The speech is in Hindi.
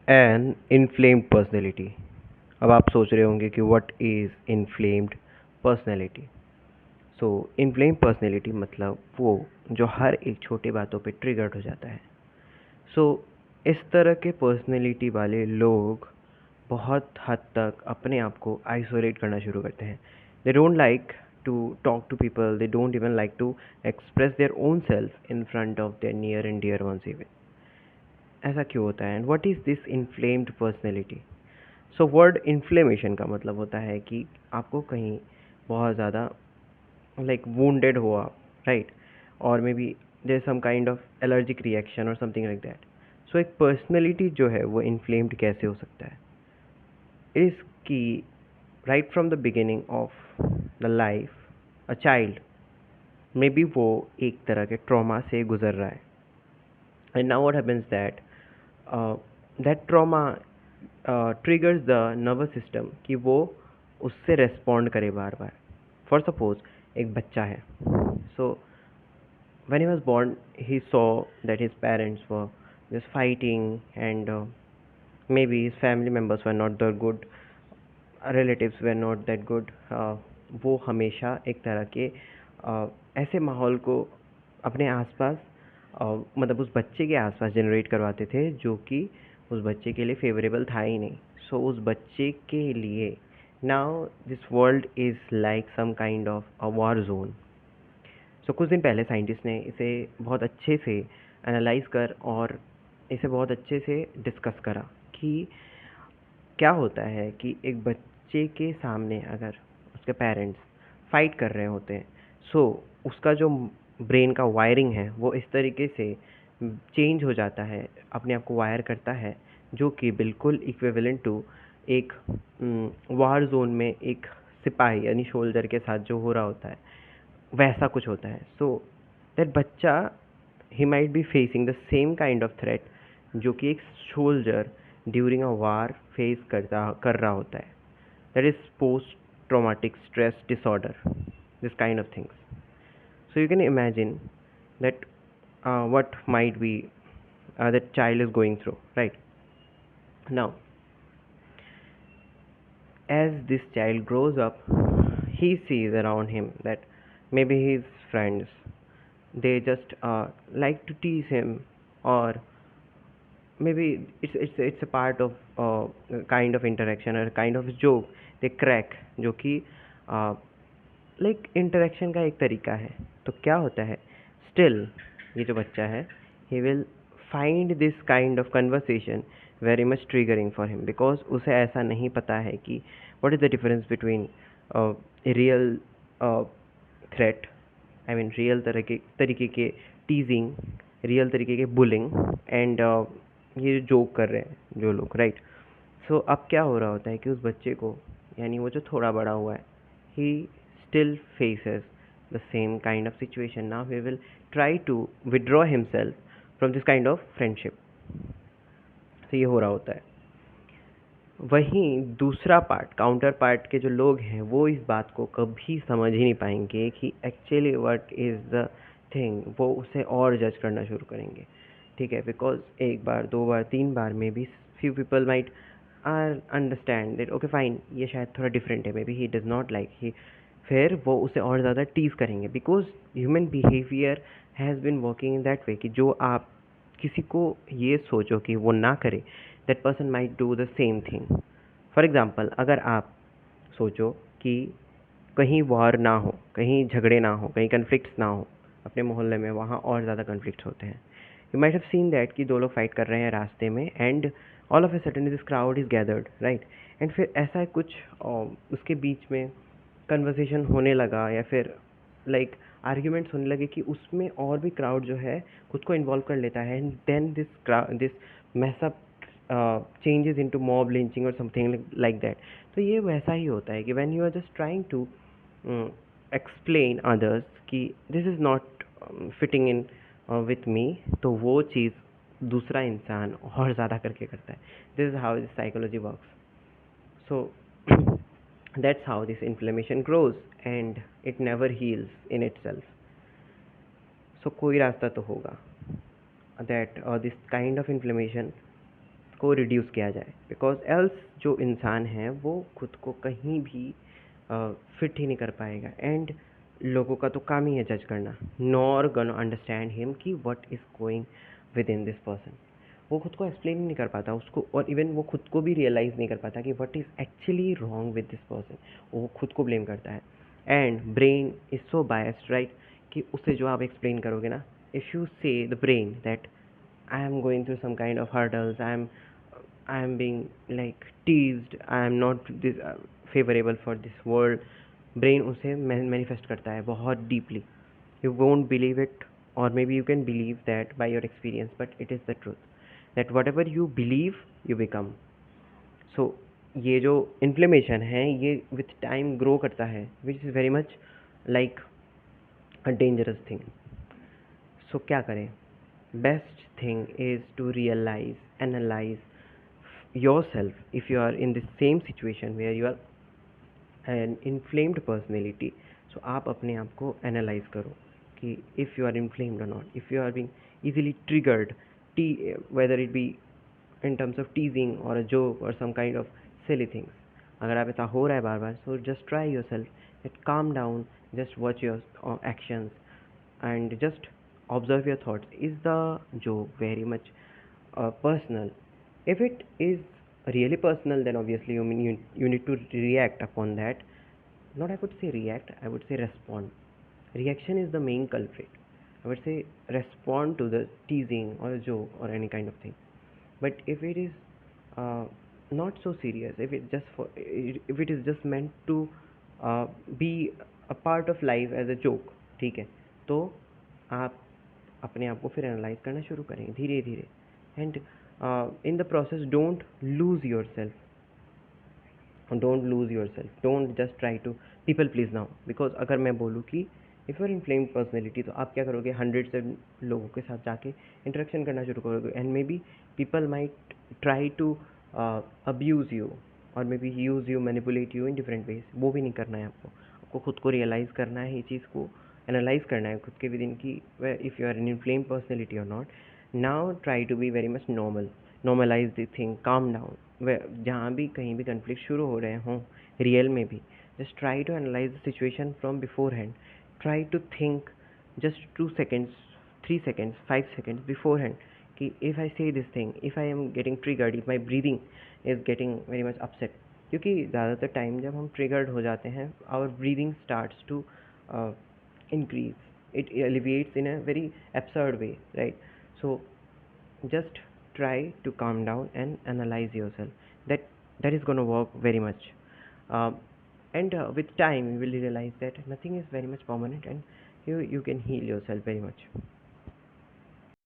N inflamed personality. अब आप सोच रहे होंगे कि what is inflamed personality. So inflamed personality मतलब वो जो हर एक छोटी बातों पे ट्रिगर्ड हो जाता है। सो इस तरह के पर्सनैलिटी वाले लोग बहुत हद तक अपने आप को आइसोलेट करना शुरू करते हैं। They don't like to talk to people, they don't even like to express their own self in front of their near and dear ones even. ऐसा क्यों होता है and what is this inflamed personality? So word inflammation का मतलब होता है कि आपको कहीं बहुत ज़्यादा लाइक वुंडेड हो आप, राइट? और मे be there some kind of allergic reaction और समथिंग लाइक दैट। सो एक पर्सनैलिटी जो है वो इन्फ्लेम्ड कैसे हो सकता है? इज कि right from the beginning of the life a child may be वो एक तरह के ट्रॉमा से गुजर रहा है। And now what happens that that trauma triggers the nervous system कि वो उससे रेस्पॉन्ड करे बार बार। फॉर सपोज एक बच्चा है। सो when he was born he saw that his parents were just fighting and maybe his family members were not that good, relatives were not that good. वो हमेशा एक तरह के ऐसे माहौल को अपने आसपास मतलब उस बच्चे के आसपास जनरेट करवाते थे जो कि उस बच्चे के लिए फेवरेबल था ही नहीं। सो उस बच्चे के लिए now this world is like some kind of a war zone. So कुछ दिन पहले साइंटिस्ट ने इसे बहुत अच्छे से एनालाइज कर और इसे बहुत अच्छे से डिस्कस करा कि क्या होता है कि एक बच्चे के सामने अगर उसके पेरेंट्स फाइट कर रहे होते हैं, सो उसका जो ब्रेन का वायरिंग है वो इस तरीके से चेंज हो जाता है, अपने आप को वायर करता है, जो कि बिल्कुल इक्विवेलेंट टू एक वार जोन में एक सिपाही यानी शोल्डर के साथ जो हो रहा होता है वैसा कुछ होता है। सो दैट बच्चा he might be facing the same kind of threat जो कि एक soldier during a war face कर रहा होता है। That is post traumatic stress disorder, this kind of things. So you can imagine that what might be that child is going through, right? Now as this child grows up, he sees around him that maybe his friends, they just like to tease him, or maybe it's a part of kind of interaction or kind of joke they crack, जो कि लाइक इंटरेक्शन का एक तरीका है। तो क्या होता है, स्टिल ये जो बच्चा है he will find this kind of conversation very much triggering for him, because उसे ऐसा नहीं पता है कि what is the difference between real threat, I mean real तरीके के टीजिंग, रियल तरीके के बुलिंग एंड ये जोक कर रहे हैं जो लोग, राइट? सो अब क्या हो रहा होता है कि उस बच्चे को, यानी वो जो थोड़ा बड़ा हुआ है, ही still faces the same kind of situation. Now he will try to withdraw himself from this kind of friendship. तो ये हो रहा होता है। वहीं दूसरा पार्ट, काउंटर पार्ट के जो लोग हैं वो इस बात को कभी समझ ही नहीं पाएंगे कि actually what is the thing. वो उसे और जज करना शुरू करेंगे, ठीक है? बिकॉज एक बार, दो बार, तीन बार में भी few people might are understand that okay fine, ये शायद थोड़ा डिफरेंट है, may be he does not like he. फिर वो उसे और ज़्यादा टीज करेंगे, because human behaviour has been working in that way कि जो आप किसी को ये सोचो कि वो ना करे, that person might do the same thing. For example, अगर आप सोचो कि कहीं वॉर ना हो, कहीं झगड़े ना हो, कहीं कन्फ्लिक्ट्स ना हो अपने मोहल्ले में, वहाँ और ज़्यादा कन्फ्लिक्ट्स होते हैं। You might have seen that कि दो लोग फाइट कर रहे हैं रास्ते में and all of a sudden this crowd is gathered, right? And फिर ऐसा कुछ उसके बीच में कन्वर्सेशन होने लगा या फिर लाइक आर्ग्यूमेंट्स होने लगे कि उसमें और भी क्राउड जो है खुद को इन्वॉल्व कर लेता है, and then this mess up changes into mob lynching or something like that. तो ये वैसा ही होता है कि when you are just trying to explain others कि this is not fitting in with me, तो वो चीज़ दूसरा इंसान और ज़्यादा करके करता है. This is how this psychology works. So that's how this inflammation grows and it never heals in itself. So कोई रास्ता तो होगा that this kind of inflammation को रिड्यूस किया जाए, बिकॉज एल्स जो इंसान है वो खुद को कहीं भी फिट ही नहीं कर पाएगा, एंड लोगों का तो काम ही है जज करना, नॉर गन अंडरस्टैंड हिम कि what is going with in this person. वो खुद को एक्सप्लेन ही नहीं कर पाता उसको, और इवन वो खुद को भी रियलाइज़ नहीं कर पाता कि what is actually wrong with this person. वो खुद को ब्लेम करता है, and brain is so biased, right, कि उसे जो आप एक्सप्लेन करोगे ना, इफ़ यू से the brain that I am going through some kind of hurdles. I am being like teased. I am not this favorable for this world. Brain उसे manifest करता है बहुत deeply. You won't believe it, or maybe you can believe that by your experience, but it is the truth that whatever you believe, you become. So ये जो inflammation है ये with time grow करता है, which is very much like a dangerous thing. So क्या करें? Best thing is to realize, analyze yourself. If you are in the same situation where you are an inflamed personality, so आप अपने आप को analyze करो कि if you are inflamed or not, if you are being easily triggered, whether it be in terms of teasing or a joke or some kind of silly things, अगर आप ऐसा हो रहा है बार बार, so just try yourself that calm down, just watch your actions and just observe your thoughts. Is the joke very much personal? If it is really personal, then obviously you need to react upon that. Not I would say react, I would say respond. Reaction is the main culprit. I would say respond to the teasing or a joke or any kind of thing. But if it is uh, not so serious, if it is just meant to be a part of life as a joke, ठीक है, तो आप अपने आप को फिर एनालाइज करना शुरू करें धीरे धीरे, and in the process don't lose your self, don't just try to people please now, because अगर मैं बोलूँ कि इफ़ यूर इन्फ्लेम्ड पर्सनैलिटी, तो आप क्या करोगे, 100 से लोगों के साथ जाके इंटरेक्शन करना शुरू करोगे, and maybe people might try to abuse you और may be use you, manipulate you in different ways. वो भी नहीं करना है आपको, आपको खुद को रियलाइज़ करना है, ये चीज़ को एनालाइज करना है खुद के विद इन की if you are an inflame personality और not. Now try to be very much normalize the thing, calm down, जहाँ भी कहीं भी कन्फ्लिक्ट शुरू हो रहे हों रियल में भी, just try to analyze the situation from beforehand. Try to think just 2 seconds, 3 seconds, 5 seconds beforehand कि if I say this thing, if I am getting triggered, if my breathing is getting very much upset, क्योंकि ज़्यादातर टाइम जब हम ट्रिगर्ड हो जाते हैं our breathing starts to uh, increase, it alleviates in a very absurd way, right? So just try to calm down and analyze yourself, that is going to work very much. uh, and with time you will realize that nothing is very much permanent, and you can heal yourself very much.